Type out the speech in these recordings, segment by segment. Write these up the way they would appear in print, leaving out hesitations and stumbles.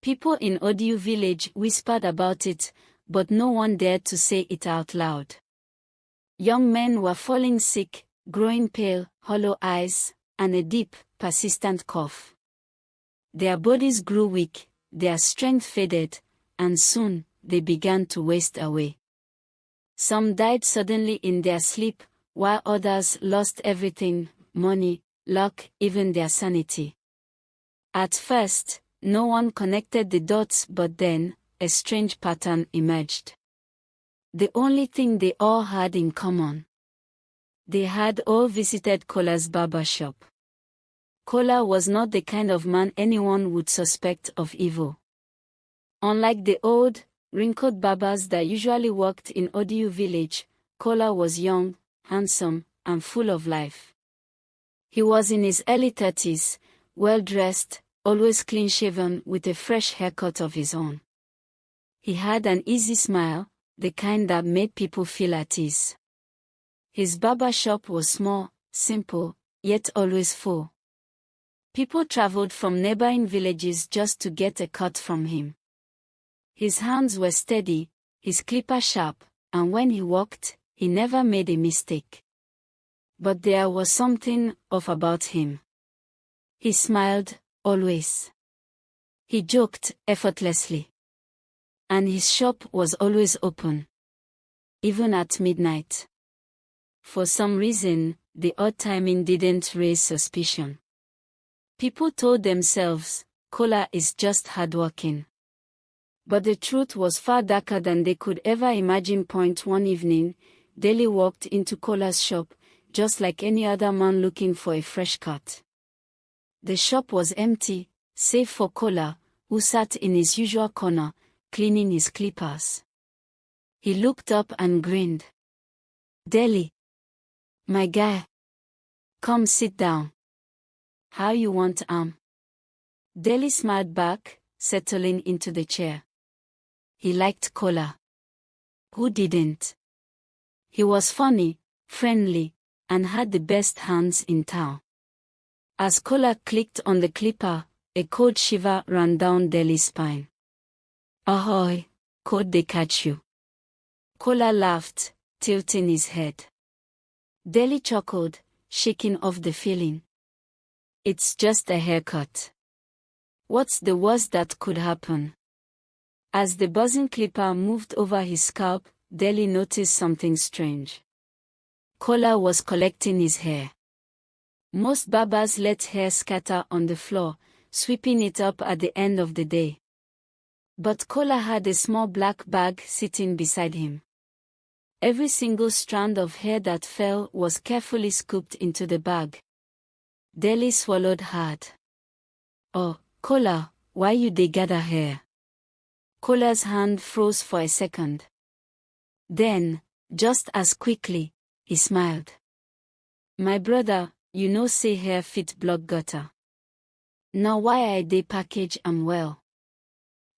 People in Odiu village whispered about it, but no one dared to say it out loud. Young men were falling sick, growing pale, hollow eyes, and a deep, persistent cough. Their bodies grew weak, their strength faded, and soon, they began to waste away. Some died suddenly in their sleep, while others lost everything, money, luck, even their sanity. At first, no one connected the dots, but then, a strange pattern emerged. The only thing they all had in common. They had all visited Kola's barber shop. Kola was not the kind of man anyone would suspect of evil. Unlike the old, wrinkled barbers that usually worked in Odiu village, Kola was young, handsome, and full of life. He was in his early 30s, well-dressed, always clean-shaven with a fresh haircut of his own. He had an easy smile, the kind that made people feel at ease. His barber shop was small, simple, yet always full. People traveled from neighboring villages just to get a cut from him. His hands were steady, his clipper sharp, and when he walked, he never made a mistake. But there was something off about him. He smiled, always. He joked effortlessly. And his shop was always open. Even at midnight. For some reason, the odd timing didn't raise suspicion. People told themselves, Kola is just hardworking. But the truth was far darker than they could ever imagine. One evening, Deli walked into Kola's shop, just like any other man looking for a fresh cut. The shop was empty, save for Kola, who sat in his usual corner, cleaning his clippers. He looked up and grinned. Deli. My guy. Come sit down. How you want, Deli smiled back, settling into the chair. He liked Kola. Who didn't? He was funny, friendly, and had the best hands in town. As Kola clicked on the clipper, a cold shiver ran down Deli's spine. Ahoy, could they catch you? Kola laughed, tilting his head. Deli chuckled, shaking off the feeling. It's just a haircut. What's the worst that could happen? As the buzzing clipper moved over his scalp, Deli noticed something strange. Kola was collecting his hair. Most barbers let hair scatter on the floor, sweeping it up at the end of the day. But Kola had a small black bag sitting beside him. Every single strand of hair that fell was carefully scooped into the bag. Deli swallowed hard. Oh, Kola, why you dey gather hair? Kola's hand froze for a second. Then, just as quickly, he smiled. My brother, you know say hair fit block gutter. Now why I dey package am well?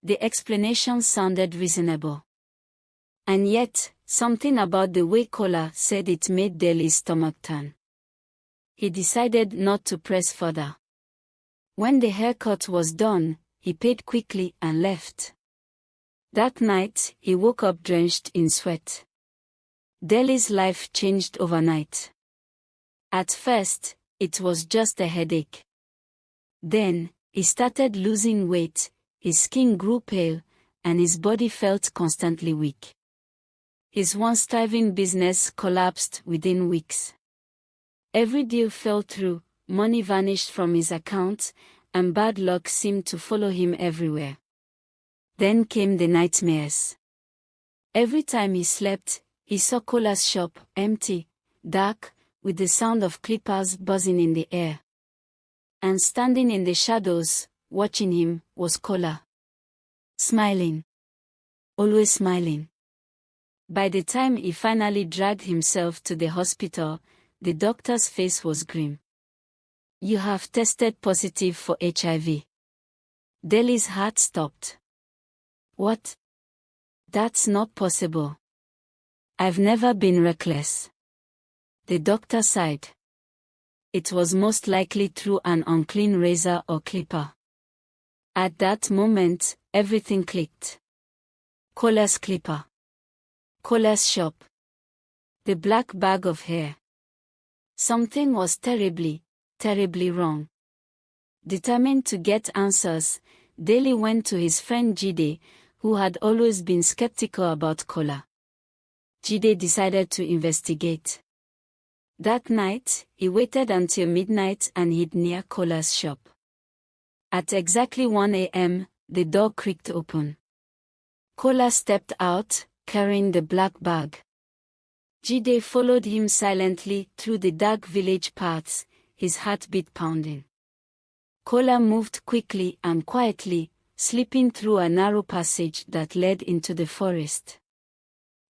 The explanation sounded reasonable. And yet, something about the way Kola said it made Deli's stomach turn. He decided not to press further. When the haircut was done, he paid quickly and left. That night, he woke up drenched in sweat. Deli's life changed overnight. At first, it was just a headache. Then, he started losing weight, his skin grew pale, and his body felt constantly weak. His once thriving business collapsed within weeks. Every deal fell through, money vanished from his account, and bad luck seemed to follow him everywhere. Then came the nightmares. Every time he slept, he saw Kola's shop, empty, dark, with the sound of clippers buzzing in the air. And standing in the shadows, watching him, was Kola. Smiling. Always smiling. By the time he finally dragged himself to the hospital, the doctor's face was grim. You have tested positive for HIV. Deli's heart stopped. What? That's not possible. I've never been reckless. The doctor sighed. It was most likely through an unclean razor or clipper. At that moment, everything clicked. Cola's clipper. Cola's shop. The black bag of hair. Something was terribly, terribly wrong. Determined to get answers, Daly went to his friend Jide, who had always been skeptical about Cola. Jide decided to investigate. That night, he waited until midnight and hid near Cola's shop. At exactly 1 a.m., the door creaked open. Cola stepped out, carrying the black bag. Jide followed him silently through the dark village paths, his heartbeat pounding. Cola moved quickly and quietly, slipping through a narrow passage that led into the forest.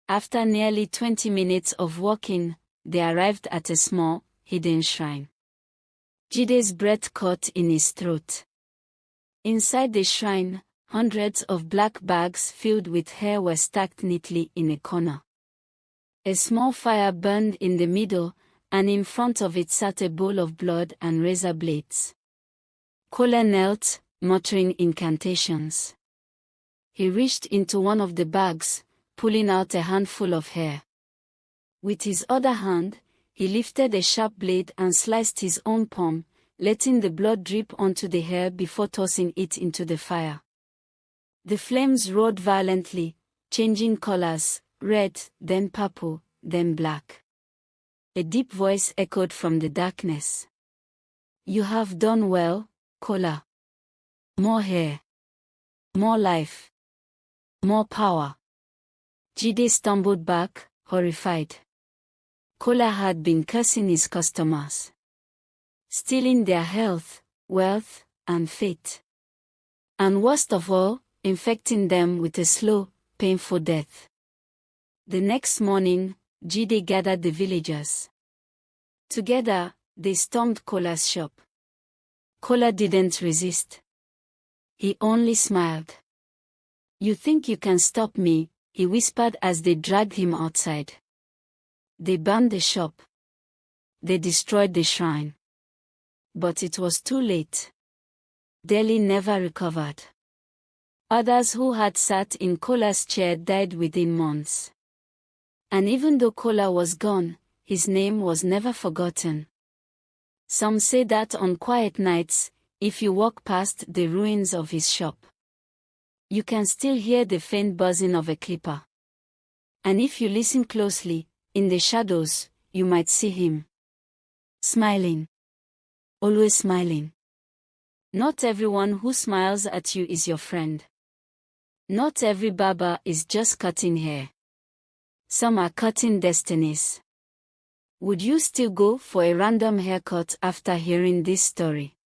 After nearly 20 minutes of walking, they arrived at a small, hidden shrine. Jide's breath caught in his throat. Inside the shrine, hundreds of black bags filled with hair were stacked neatly in a corner. A small fire burned in the middle, and in front of it sat a bowl of blood and razor blades. Cola knelt, muttering incantations. He reached into one of the bags, pulling out a handful of hair. With his other hand, he lifted a sharp blade and sliced his own palm, letting the blood drip onto the hair before tossing it into the fire. The flames roared violently, changing colors, red, then purple, then black. A deep voice echoed from the darkness. "You have done well, Cola. More hair. More life. More power." Jide stumbled back, horrified. Cola had been cursing his customers, stealing their health, wealth, and fate. And worst of all, infecting them with a slow, painful death. The next morning, Jide gathered the villagers. Together, they stormed Cola's shop. Cola didn't resist. He only smiled. "You think you can stop me?" he whispered as they dragged him outside. They burned the shop. They destroyed the shrine. But it was too late. Daly never recovered. Others who had sat in Cola's chair died within months. And even though Cola was gone, his name was never forgotten. Some say that on quiet nights, if you walk past the ruins of his shop, you can still hear the faint buzzing of a clipper. And if you listen closely, in the shadows, you might see him. Smiling. Always smiling. Not everyone who smiles at you is your friend. Not every barber is just cutting hair. Some are cutting destinies. Would you still go for a random haircut after hearing this story?